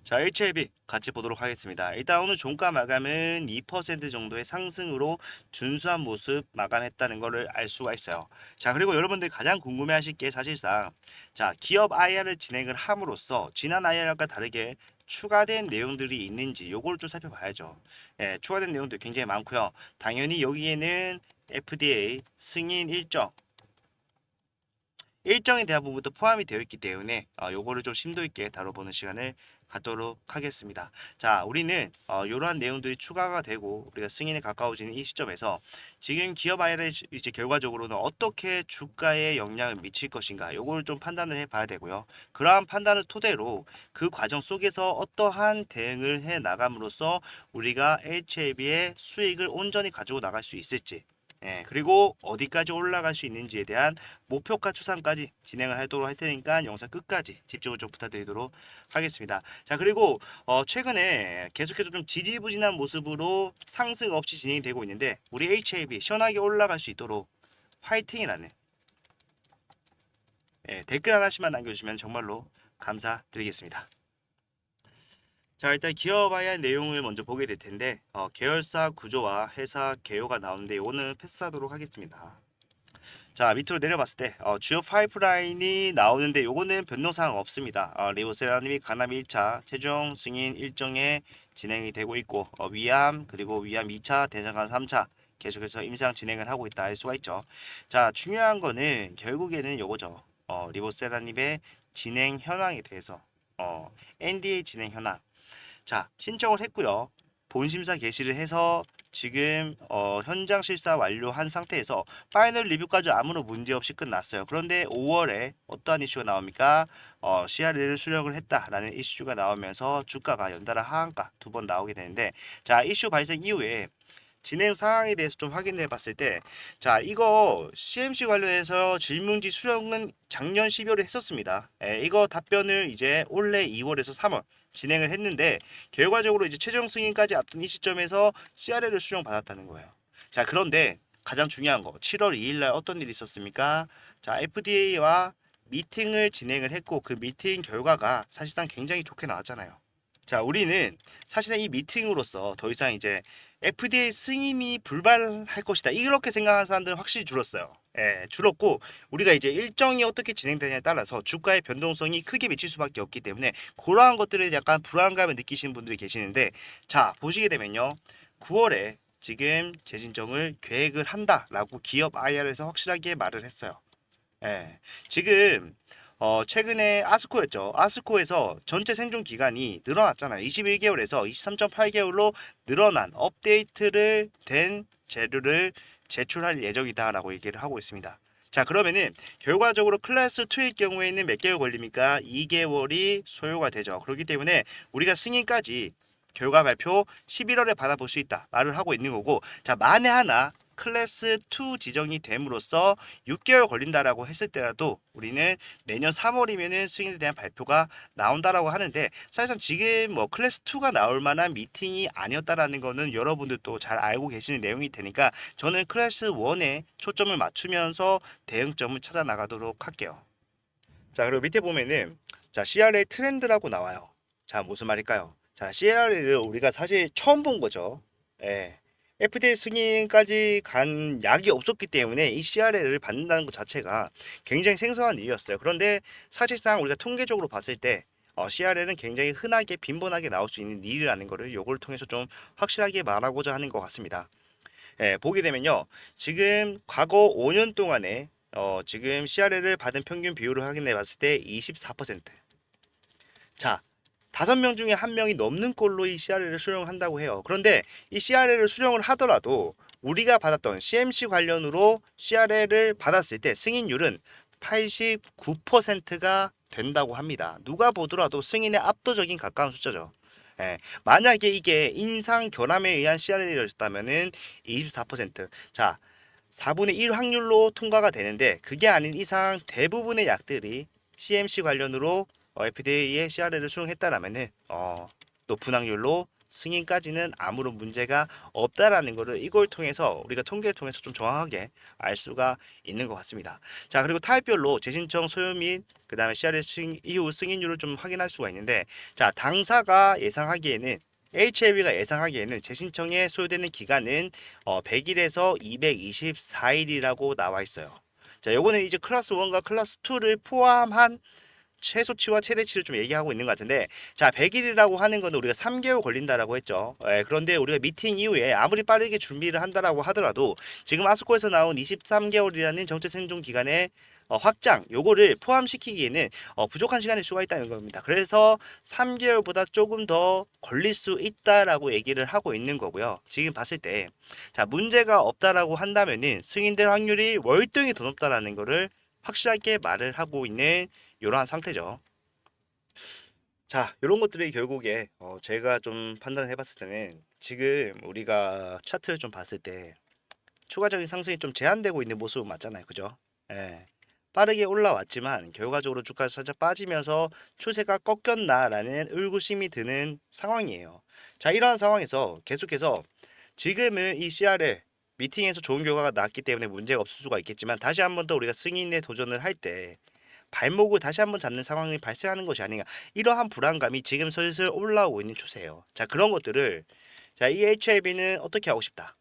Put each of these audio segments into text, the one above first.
자, HLB 같이 보도록 하겠습니다. 일단 오늘 종가 마감은 2% 정도의 상승으로 준수한 모습 마감했다는 것을 알 수가 있어요. 자, 그리고 여러분들 가장 궁금해하실 게 사실상 자, 기업 IR을 진행을 함으로써 지난 IR과 다르게 추가된 내용들이 있는지 요걸 좀 살펴봐야죠. 예, 추가된 내용도 굉장히 많고요. 당연히 여기에는 FDA 승인 일정에 대한 부분도 포함이 되어 있기 때문에 요거를 좀 심도 있게 다뤄보는 시간을 갖도록 하겠습니다. 자, 우리는 이러한 내용들이 추가가 되고 우리가 승인에 가까워지는 이 시점에서 지금 기업 IR의 이제 결과적으로는 어떻게 주가에 영향을 미칠 것인가 요거를 좀 판단을 해봐야 되고요. 그러한 판단을 토대로 그 과정 속에서 어떠한 대응을 해 나감으로써 우리가 HLB의 수익을 온전히 가지고 나갈 수 있을지 예, 그리고 어디까지 올라갈 수 있는지에 대한 목표가 추산까지 진행을 하도록 할 테니까 영상 끝까지 집중을 좀 부탁드리도록 하겠습니다. 자, 그리고 최근에 계속해서 좀 지지부진한 모습으로 상승 없이 진행이 되고 있는데 우리 HLB 시원하게 올라갈 수 있도록 화이팅이라는 댓글 하나씩만 남겨주시면 정말로 감사드리겠습니다. 자, 일단 기업와의 내용을 먼저 보게 될 텐데 계열사 구조와 회사 개요가 나오는데 이거는 패스하도록 하겠습니다. 자, 밑으로 내려봤을 때 주요 파이프라인이 나오는데 요거는 변동사항 없습니다. 리오세라님이 가남 1차 최종 승인 일정에 진행이 되고 있고 위암 그리고 위암 2차 대장간 3차 계속해서 임상 진행을 하고 있다 할 수가 있죠. 자, 중요한 거는 결국에는 요거죠. 리보세라님의 진행 현황에 대해서 NDA 진행 현황 자, 신청을 했고요. 본심사 개시를 해서 지금 현장 실사 완료한 상태에서 파이널 리뷰까지 아무런 문제 없이 끝났어요. 그런데 5월에 어떠한 이슈가 나옵니까? CRL을 수령을 했다라는 이슈가 나오면서 주가가 연달아 하한가 두 번 나오게 되는데 자, 이슈 발생 이후에 진행 상황에 대해서 좀 확인해 봤을 때, 자, 이거 CMC 관련해서 질문지 수령은 작년 12월에 했었습니다. 이거 답변을 이제 올해 2월에서 3월 진행을 했는데, 결과적으로 이제 최종 승인까지 앞둔 이 시점에서 CRL을 수령받았다는 거예요. 자, 그런데 가장 중요한 거, 7월 2일 날 어떤 일이 있었습니까? 자, FDA와 미팅을 진행을 했고, 그 미팅 결과가 사실상 굉장히 좋게 나왔잖아요. 자, 우리는 사실상 이 미팅으로서 더 이상 이제 FDA 승인이 불발할 것이다. 이렇게 생각하는 사람들은 확실히 줄었어요. 예, 줄었고 우리가 이제 일정이 어떻게 진행되냐에 따라서 주가의 변동성이 크게 미칠 수밖에 없기 때문에 그러한 것들에 약간 불안감을 느끼시는 분들이 계시는데 자, 보시게 되면요. 9월에 지금 재진정을 계획을 한다라고 기업 IR에서 확실하게 말을 했어요. 예. 지금 최근에 아스코였죠. 아스코에서 전체 생존 기간이 늘어났잖아요. 21개월에서 23.8개월로 늘어난 업데이트를 된 재료를 제출할 예정이다라고 얘기를 하고 있습니다. 자, 그러면은 결과적으로 클래스 2일 경우에는 몇 개월 걸립니까? 2개월이 소요가 되죠. 그렇기 때문에 우리가 승인까지 결과 발표 11월에 받아볼 수 있다 말을 하고 있는 거고 자, 만에 하나 클래스 2 지정이 됨으로써 6개월 걸린다라고 했을 때라도 우리는 내년 3월이면은 승인에 대한 발표가 나온다라고 하는데 사실상 지금 뭐 클래스 2가 나올 만한 미팅이 아니었다라는 거는 여러분들도 잘 알고 계시는 내용이 되니까 저는 클래스 1에 초점을 맞추면서 대응점을 찾아 나가도록 할게요. 자, 그리고 밑에 보면은 자, CRA 트렌드라고 나와요. 자, 무슨 말일까요? 자, CRA를 우리가 사실 처음 본 거죠. 예. FDA 승인까지 간 약이 없었기 때문에 이 CRA를 받는다는 것 자체가 굉장히 생소한 일이었어요. 그런데 사실상 우리가 통계적으로 봤을 때 CRA는 굉장히 흔하게 빈번하게 나올 수 있는 일이라는 것을 요걸 통해서 좀 확실하게 말하고자 하는 것 같습니다. 예, 보게 되면요. 지금 과거 5년 동안에 지금 CRL을 받은 평균 비율을 확인해 봤을 때 24%. 자, 5명 중에 1명이 넘는 꼴로 이 CRL을 수령한다고 해요. 그런데 이 CRL을 수령을 하더라도 우리가 받았던 CMC 관련으로 CRL을 받았을 때 승인율은 89%가 된다고 합니다. 누가 보더라도 승인에 압도적인 가까운 숫자죠. 예, 만약에 이게 임상 결함에 의한 CRL이었다면은 24%. 자, 4분의 1 확률로 통과가 되는데 그게 아닌 이상 대부분의 약들이 CMC 관련으로 FDA의 CRL을 수용했다라면은 높은 확률로 승인까지는 아무런 문제가 없다라는 거를 이걸 통해서 우리가 통계를 통해서 좀 정확하게 알 수가 있는 것 같습니다. 자, 그리고 타입별로 재신청 소요 및 그다음에 CRS 이후 승인율을 좀 확인할 수가 있는데, 자, 당사가 예상하기에는 HLB가 예상하기에는 재신청에 소요되는 기간은 100일에서 224일이라고 나와 있어요. 자, 요거는 이제 클래스 1과 클래스 2를 포함한 최소치와 최대치를 좀 얘기하고 있는 것 같은데, 자, 100일이라고 하는 거는 우리가 3개월 걸린다라고 했죠. 그런데 우리가 미팅 이후에 아무리 빠르게 준비를 한다라고 하더라도 지금 아스코에서 나온 23개월이라는 정체 생존 기간의 확장 요거를 포함시키기에는 부족한 시간일 수가 있다는 겁니다. 그래서 3개월보다 조금 더 걸릴 수 있다라고 얘기를 하고 있는 거고요. 지금 봤을 때, 자, 문제가 없다라고 한다면은 승인될 확률이 월등히 더 높다라는 거를 확실하게 말을 하고 있는 이러한 상태죠. 자, 이런 것들이 결국에 제가 좀 판단해 봤을 때는 지금 우리가 차트를 좀 봤을 때 추가적인 상승이 좀 제한되고 있는 모습은 맞잖아요. 그죠? 예. 빠르게 올라왔지만 결과적으로 주가가 살짝 빠지면서 추세가 꺾였나라는 의구심이 드는 상황이에요. 자, 이러한 상황에서 계속해서 지금은 이 CRL 미팅에서 좋은 결과가 나왔기 때문에 문제가 없을 수가 있겠지만, 다시 한번 더 우리가 승인에 도전을 할 때 발목을 다시 한번 잡는 상황이 발생하는 것이 아닌가, 이러한 불안감이 지금 슬슬 올라오고 있는 추세예요. 자, 그런 것들을, 자, 이 HLB는 어떻게 하고 싶다,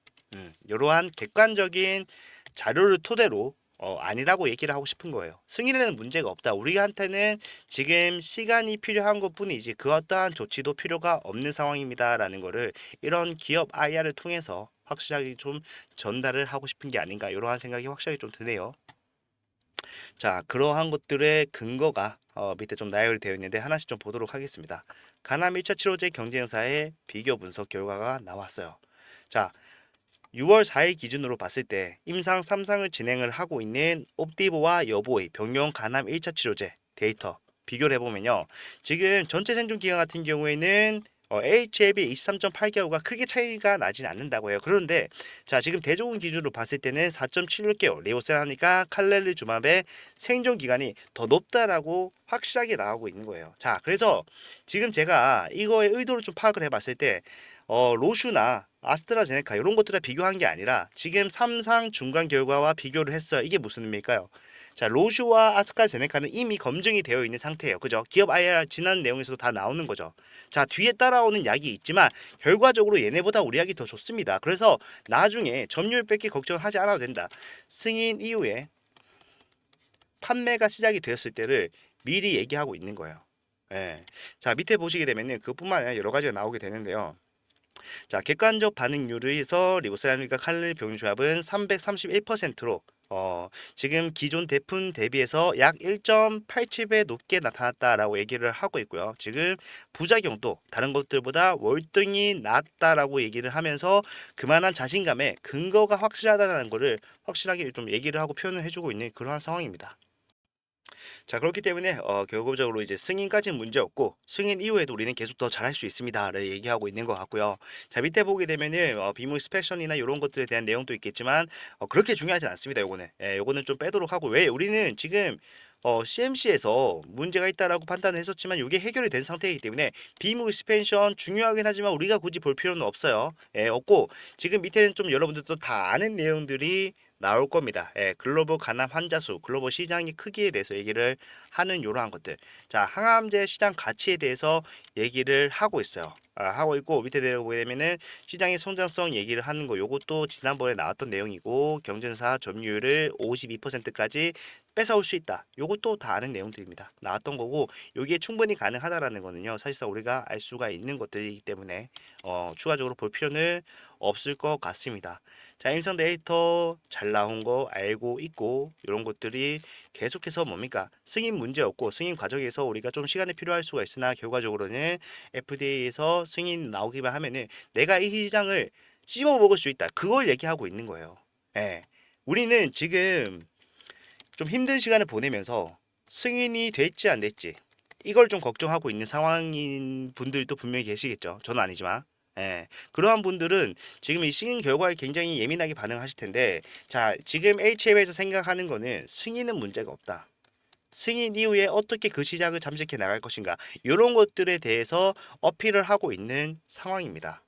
이러한 객관적인 자료를 토대로 아니라고 얘기를 하고 싶은 거예요. 승인에는 문제가 없다, 우리한테는 지금 시간이 필요한 것뿐이지 그 어떠한 조치도 필요가 없는 상황입니다라는 거를 이런 기업 IR을 통해서 확실하게 좀 전달을 하고 싶은 게 아닌가, 이러한 생각이 확실하게 좀 드네요. 자, 그러한 것들의 근거가 밑에 좀 나열이 되어 있는데 하나씩 좀 보도록 하겠습니다. 가남 1차 치료제 경쟁사의 비교 분석 결과가 나왔어요. 자, 6월 4일 기준으로 봤을 때 임상 3상을 진행을 하고 있는 옵디보와 여보의 병용 간암 1차 치료제 데이터 비교를 해보면요, 지금 전체 생존 기간 같은 경우에는 HLB 23.8개월과 크게 차이가 나진 않는다고 해요. 그런데 자, 지금 대조군 기준으로 봤을 때는 4.76개월 리오셀하니까 칼렐리주맙의 생존 기간이 더 높다라고 확실하게 나오고 있는 거예요. 자, 그래서 지금 제가 이거의 의도를 좀 파악을 해봤을 때 로슈나 아스트라제네카 이런 것들과 비교한 게 아니라 지금 3상 중간 결과와 비교를 했어요. 이게 무슨 의미일까요? 자, 로슈와 아스트라제네카는 이미 검증이 되어 있는 상태예요. 그죠? 기업 IR 지난 내용에서도 다 나오는 거죠. 자, 뒤에 따라오는 약이 있지만 결과적으로 얘네보다 우리 약이 더 좋습니다. 그래서 나중에 점유율 뺏기 걱정하지 않아도 된다. 승인 이후에 판매가 시작이 되었을 때를 미리 얘기하고 있는 거예요. 예. 자, 밑에 보시게 되면은 그뿐만 아니라 여러 가지가 나오게 되는데요. 자, 객관적 반응률에서 리보세라믹과 칼로리 병용 조합은 331%로 지금 기존 제품 대비해서 약 1.87배 높게 나타났다라고 얘기를 하고 있고요. 지금 부작용도 다른 것들보다 월등히 낮다라고 얘기를 하면서 그만한 자신감에 근거가 확실하다는 것을 확실하게 좀 얘기를 하고 표현을 해주고 있는 그러한 상황입니다. 자, 그렇기 때문에 결과적으로 이제 승인까지는 문제 없고 승인 이후에도 우리는 계속 더 잘할 수 있습니다를 얘기하고 있는 것 같고요. 자, 밑에 보게 되면은 비무 스페션이나 이런 것들에 대한 내용도 있겠지만 그렇게 중요하지 않습니다. 요거는 요거는 좀 빼도록 하고, 왜 우리는 지금 CMC에서 문제가 있다라고 판단을 했었지만 이게 해결이 된 상태이기 때문에 비무 스펜션 중요하긴 하지만 우리가 굳이 볼 필요는 없어요. 없고, 지금 밑에는 좀 여러분들도 다 아는 내용들이 나올 겁니다. 글로벌 간암 환자 수, 글로벌 시장의 크기에 대해서 얘기를 하는 이러한 것들. 자, 항암제 시장 가치에 대해서 얘기를 하고 있어요. 하고 있고, 밑에 내려보게 되면은 시장의 성장성 얘기를 하는 거, 요것도 지난번에 나왔던 내용이고, 경쟁사 점유율을 52%까지 뺏어올 수 있다, 요것도 다 아는 내용들입니다. 나왔던 거고, 요게 충분히 가능하다라는 거는요, 사실상 우리가 알 수가 있는 것들이기 때문에 추가적으로 볼 필요는 없을 것 같습니다. 자, 임상 데이터 잘 나온 거 알고 있고, 이런 것들이 계속해서 뭡니까? 승인 문제 없고 승인 과정에서 우리가 좀 시간이 필요할 수가 있으나 결과적으로는 FDA에서 승인 나오기만 하면은 내가 이 시장을 씹어 먹을 수 있다, 그걸 얘기하고 있는 거예요. 예. 우리는 지금 좀 힘든 시간을 보내면서 승인이 될지 안 될지 이걸 좀 걱정하고 있는 상황인 분들도 분명히 계시겠죠. 저는 아니지만. 그러한 분들은 지금 이 승인 결과에 굉장히 예민하게 반응하실 텐데, 자, 지금 HM에서 생각하는 거는 승인은 문제가 없다. 승인 이후에 어떻게 그 시장을 잠식해 나갈 것인가 이런 것들에 대해서 어필을 하고 있는 상황입니다.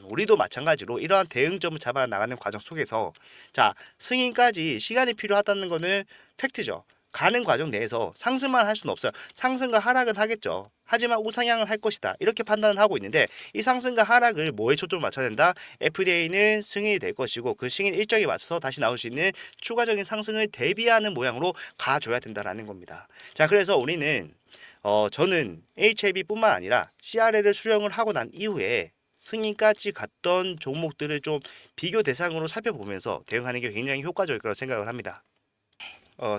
우리도 마찬가지로 이러한 대응점을 잡아 나가는 과정 속에서 자 승인까지 시간이 필요하다는 거는 팩트죠. 가는 과정 내에서 상승만 할 수는 없어요. 상승과 하락은 하겠죠. 하지만 우상향을 할 것이다. 이렇게 판단을 하고 있는데 이 상승과 하락을 뭐에 초점을 맞춰야 된다? FDA는 승인이 될 것이고 그 승인 일정에 맞춰서 다시 나올 수 있는 추가적인 상승을 대비하는 모양으로 가줘야 된다라는 겁니다. 자, 그래서 우리는 저는 HAB뿐만 아니라 CRL을 수령을 하고 난 이후에 승인까지 갔던 종목들을 좀 비교 대상으로 살펴보면서 대응하는 게 굉장히 효과적일 거라고 생각을 합니다.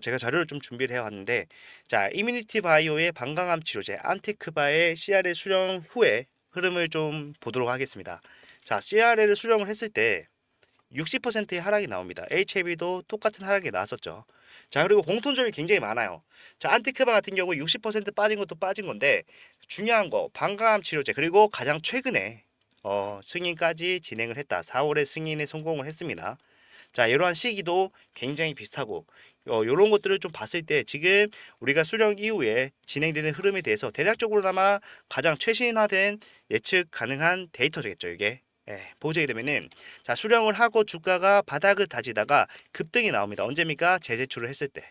제가 자료를 좀 준비를 해왔는데, 자, 이뮤니티 바이오의 방광암 치료제 안티크바의 CRL 수령 후에 흐름을 좀 보도록 하겠습니다. 자, CRL을 수령을 했을 때 60%의 하락이 나옵니다. HAB도 똑같은 하락이 나왔었죠. 자, 그리고 공통점이 굉장히 많아요. 자, 안티크바 같은 경우 60% 빠진 것도 빠진 건데 중요한 거 방광암 치료제 그리고 가장 최근에 승인까지 진행을 했다. 4월에 승인에 성공을 했습니다. 자, 이러한 시기도 굉장히 비슷하고 이런 것들을 좀 봤을 때 지금 우리가 수령 이후에 진행되는 흐름에 대해서 대략적으로나마 가장 최신화된 예측 가능한 데이터겠죠, 이게. 예, 보시게 되면은 자 수령을 하고 주가가 바닥을 다지다가 급등이 나옵니다. 언제입니까? 재제출을 했을 때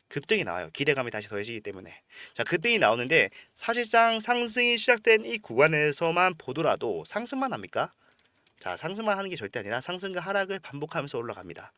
급등이 나와요. 기대감이 다시 더해지기 때문에 자 급등이 나오는데 사실상 상승이 시작된 이 구간에서만 보더라도 상승만 합니까? 자 상승만 하는 게 절대 아니라 상승과 하락을 반복하면서 올라갑니다.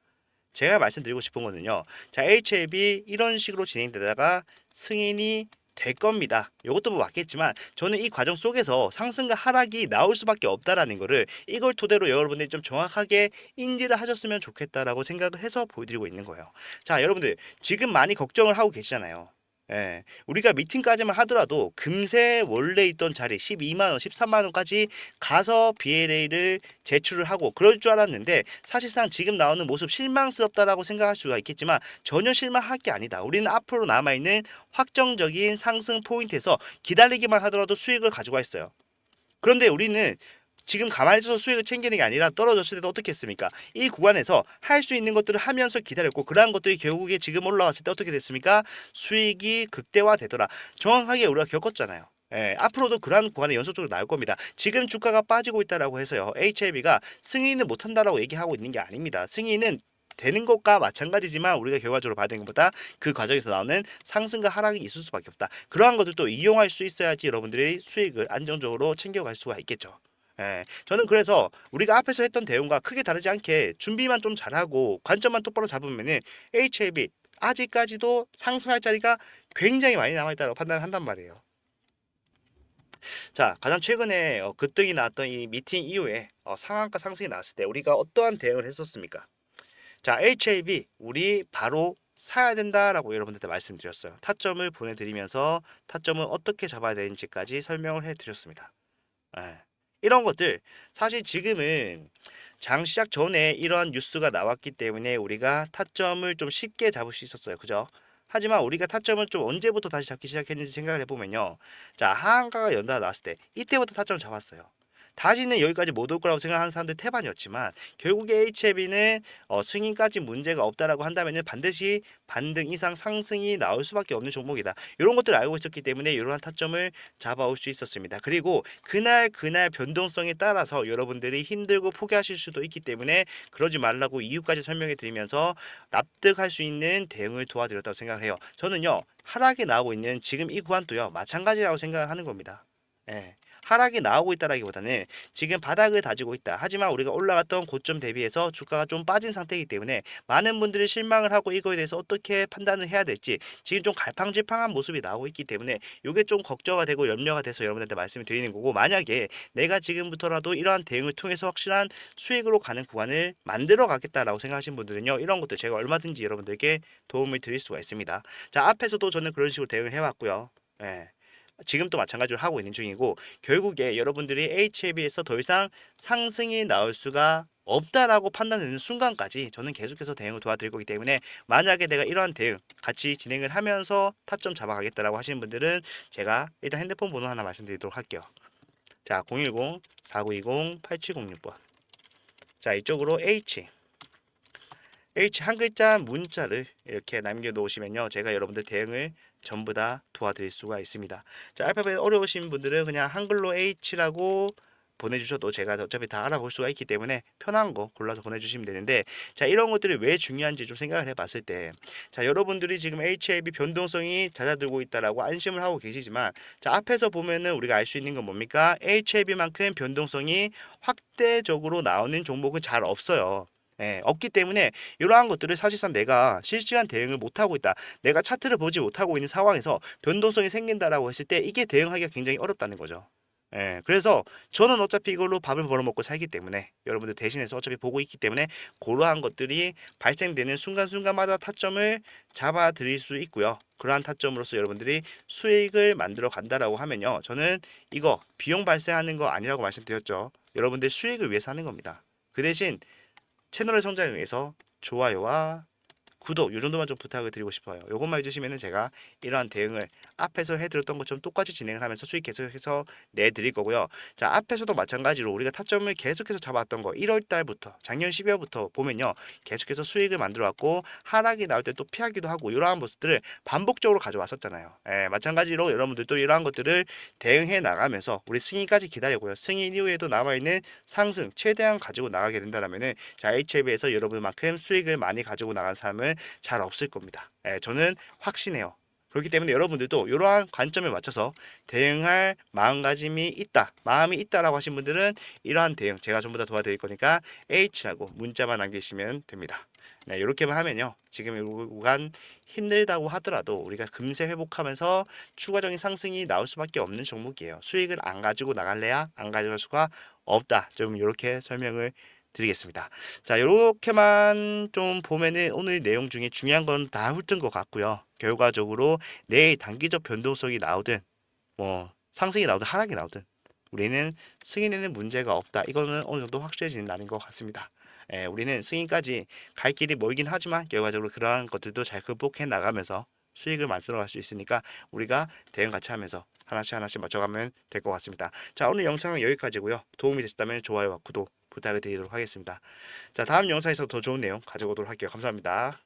제가 말씀드리고 싶은 거는요. 자, HLB 이런 식으로 진행되다가 승인이 될 겁니다. 이것도 뭐 맞겠지만 저는 이 과정 속에서 상승과 하락이 나올 수밖에 없다라는 거를 이걸 토대로 여러분들이 좀 정확하게 인지를 하셨으면 좋겠다라고 생각을 해서 보여드리고 있는 거예요. 자, 여러분들 지금 많이 걱정을 하고 계시잖아요. 예, 우리가 미팅까지만 하더라도 금세 원래 있던 자리 12만 원, 13만 원까지 가서 BLA를 제출을 하고 그럴 줄 알았는데 사실상 지금 나오는 모습 실망스럽다라고 생각할 수가 있겠지만 전혀 실망할 게 아니다. 우리는 앞으로 남아있는 확정적인 상승 포인트에서 기다리기만 하더라도 수익을 가지고 있어요. 그런데 우리는 지금 가만히 있어서 수익을 챙기는 게 아니라 떨어졌을 때도 어떻게 했습니까? 이 구간에서 할 수 있는 것들을 하면서 기다렸고 그러한 것들이 결국에 지금 올라왔을 때 어떻게 됐습니까? 수익이 극대화되더라. 정확하게 우리가 겪었잖아요. 예, 앞으로도 그러한 구간이 연속적으로 나올 겁니다. 지금 주가가 빠지고 있다라고 해서요. HLB가 승인을 못한다라고 얘기하고 있는 게 아닙니다. 승인은 되는 것과 마찬가지지만 우리가 결과적으로 봐야 되는 것보다 그 과정에서 나오는 상승과 하락이 있을 수밖에 없다. 그러한 것들도 이용할 수 있어야지 여러분들이 수익을 안정적으로 챙겨갈 수가 있겠죠. 예, 저는 그래서 우리가 앞에서 했던 대응과 크게 다르지 않게 준비만 좀 잘하고 관점만 똑바로 잡으면은 HLB 아직까지도 상승할 자리가 굉장히 많이 남아있다고 판단을 한단 말이에요. 자, 가장 최근에 급등이 나왔던 이 미팅 이후에 상한가 상승이 나왔을 때 우리가 어떠한 대응을 했었습니까? 자, HAB 우리 바로 사야 된다라고 여러분들한테 말씀드렸어요. 타점을 보내드리면서 타점은 어떻게 잡아야 되는지까지 설명을 해드렸습니다. 예. 이런 것들 사실 지금은 장 시작 전에 이런 뉴스가 나왔기 때문에 우리가 타점을 좀 쉽게 잡을 수 있었어요. 그죠? 하지만 우리가 타점을 좀 언제부터 다시 잡기 시작했는지 생각을 해보면요. 자, 하한가가 연달아 나왔을 때 이때부터 타점을 잡았어요. 다시는 여기까지 못 올 거라고 생각하는 사람들 태반이었지만 결국에 HLB는 승인까지 문제가 없다라고 한다면 반드시 반등 이상 상승이 나올 수밖에 없는 종목이다. 이런 것들을 알고 있었기 때문에 이러한 타점을 잡아올 수 있었습니다. 그리고 그날 변동성에 따라서 여러분들이 힘들고 포기하실 수도 있기 때문에 그러지 말라고 이유까지 설명해 드리면서 납득할 수 있는 대응을 도와드렸다고 생각을 해요. 저는요 하락이 나오고 있는 지금 이 구간도요 마찬가지라고 생각을 하는 겁니다. 예. 하락이 나오고 있다라기보다는 지금 바닥을 다지고 있다. 하지만 우리가 올라갔던 고점 대비해서 주가가 좀 빠진 상태이기 때문에 많은 분들이 실망을 하고 이거에 대해서 어떻게 판단을 해야 될지 지금 좀 갈팡질팡한 모습이 나오고 있기 때문에 이게 좀 걱정가 되고 염려가 돼서 여러분들한테 말씀을 드리는 거고 만약에 내가 지금부터라도 이러한 대응을 통해서 확실한 수익으로 가는 구간을 만들어 가겠다라고 생각하시는 분들은요. 이런 것도 제가 얼마든지 여러분들께 도움을 드릴 수가 있습니다. 자, 앞에서도 저는 그런 식으로 대응을 해왔고요. 예. 지금도 마찬가지로 하고 있는 중이고 결국에 여러분들이 HLB에서 더 이상 상승이 나올 수가 없다라고 판단되는 순간까지 저는 계속해서 대응을 도와드릴 거기 때문에 만약에 내가 이러한 대응 같이 진행을 하면서 타점 잡아가겠다라고 하시는 분들은 제가 일단 핸드폰 번호 하나 말씀드리도록 할게요. 자, 010-4920-8706번. 자, 이쪽으로 H 한 글자 문자를 이렇게 남겨놓으시면요. 제가 여러분들 대응을 전부 다 도와드릴 수가 있습니다. 자, 알파벳 어려우신 분들은 그냥 한글로 H라고 보내주셔도 제가 어차피 다 알아볼 수가 있기 때문에 편한 거 골라서 보내주시면 되는데, 자, 이런 것들이 왜 중요한지 좀 생각을 해봤을 때, 자, 여러분들이 지금 HLB 변동성이 잦아들고 있다라고 안심을 하고 계시지만, 자, 앞에서 보면은 우리가 알 수 있는 건 뭡니까? HLB만큼 변동성이 확대적으로 나오는 종목은 잘 없어요. 예, 없기 때문에 이러한 것들을 사실상 내가 실시간 대응을 못하고 있다, 내가 차트를 보지 못하고 있는 상황에서 변동성이 생긴다라고 했을 때 이게 대응하기가 굉장히 어렵다는 거죠. 예, 그래서 저는 어차피 이걸로 밥을 벌어먹고 살기 때문에, 여러분들 대신해서 어차피 보고 있기 때문에 그러한 것들이 발생되는 순간순간마다 타점을 잡아 드릴 수 있고요. 그러한 타점으로서 여러분들이 수익을 만들어 간다라고 하면요, 저는 이거 비용 발생하는 거 아니라고 말씀드렸죠. 여러분들 수익을 위해서 하는 겁니다. 그 대신 채널의 성장을 위해서 좋아요와 구독 요 정도만 좀 부탁을 드리고 싶어요. 요것만 해주시면은 제가 이러한 대응을 앞에서 해드렸던 것처럼 똑같이 진행을 하면서 수익 계속해서 내드릴 거고요. 자, 앞에서도 마찬가지로 우리가 타점을 계속해서 잡았던 거 1월 달부터 작년 12월부터 보면요, 계속해서 수익을 만들어 왔고 하락이 나올 때 또 피하기도 하고 이러한 모습들을 반복적으로 가져왔었잖아요. 예, 마찬가지로 여러분들도 이러한 것들을 대응해 나가면서 우리 승인까지 기다리고요, 승인 이후에도 남아있는 상승 최대한 가지고 나가게 된다면은, 자, HLB에서 여러분만큼 수익을 많이 가지고 나간 사람은 잘 없을 겁니다. 예, 저는 확신해요. 그렇기 때문에 여러분들도 이러한 관점에 맞춰서 대응할 마음가짐이 있다, 마음이 있다라고 하신 분들은 이러한 대응 제가 전부 다 도와드릴 거니까 H라고 문자만 남기시면 됩니다. 네, 이렇게만 하면요, 지금 이 구간 힘들다고 하더라도 우리가 금세 회복하면서 추가적인 상승이 나올 수밖에 없는 종목이에요. 수익을 안 가지고 나갈래야 안 가져갈 수가 없다. 좀 이렇게 설명을 드리겠습니다. 자, 이렇게만 좀 보면은 오늘 내용 중에 중요한 건 다 훑은 것 같고요. 결과적으로 내일 단기적 변동성이 나오든 뭐 상승이 나오든 하락이 나오든 우리는 승인에는 문제가 없다, 이거는 어느 정도 확실해지는 날인 것 같습니다. 예, 우리는 승인까지 갈 길이 멀긴 하지만 결과적으로 그러한 것들도 잘 극복해 나가면서 수익을 만들어 갈 수 있으니까 우리가 대응 같이 하면서 하나씩 하나씩 맞춰가면 될 것 같습니다. 자, 오늘 영상은 여기까지고요. 도움이 되셨다면 좋아요와 구독 부탁을 드리도록 하겠습니다. 자, 다음 영상에서 더 좋은 내용 가져오도록 할게요. 감사합니다.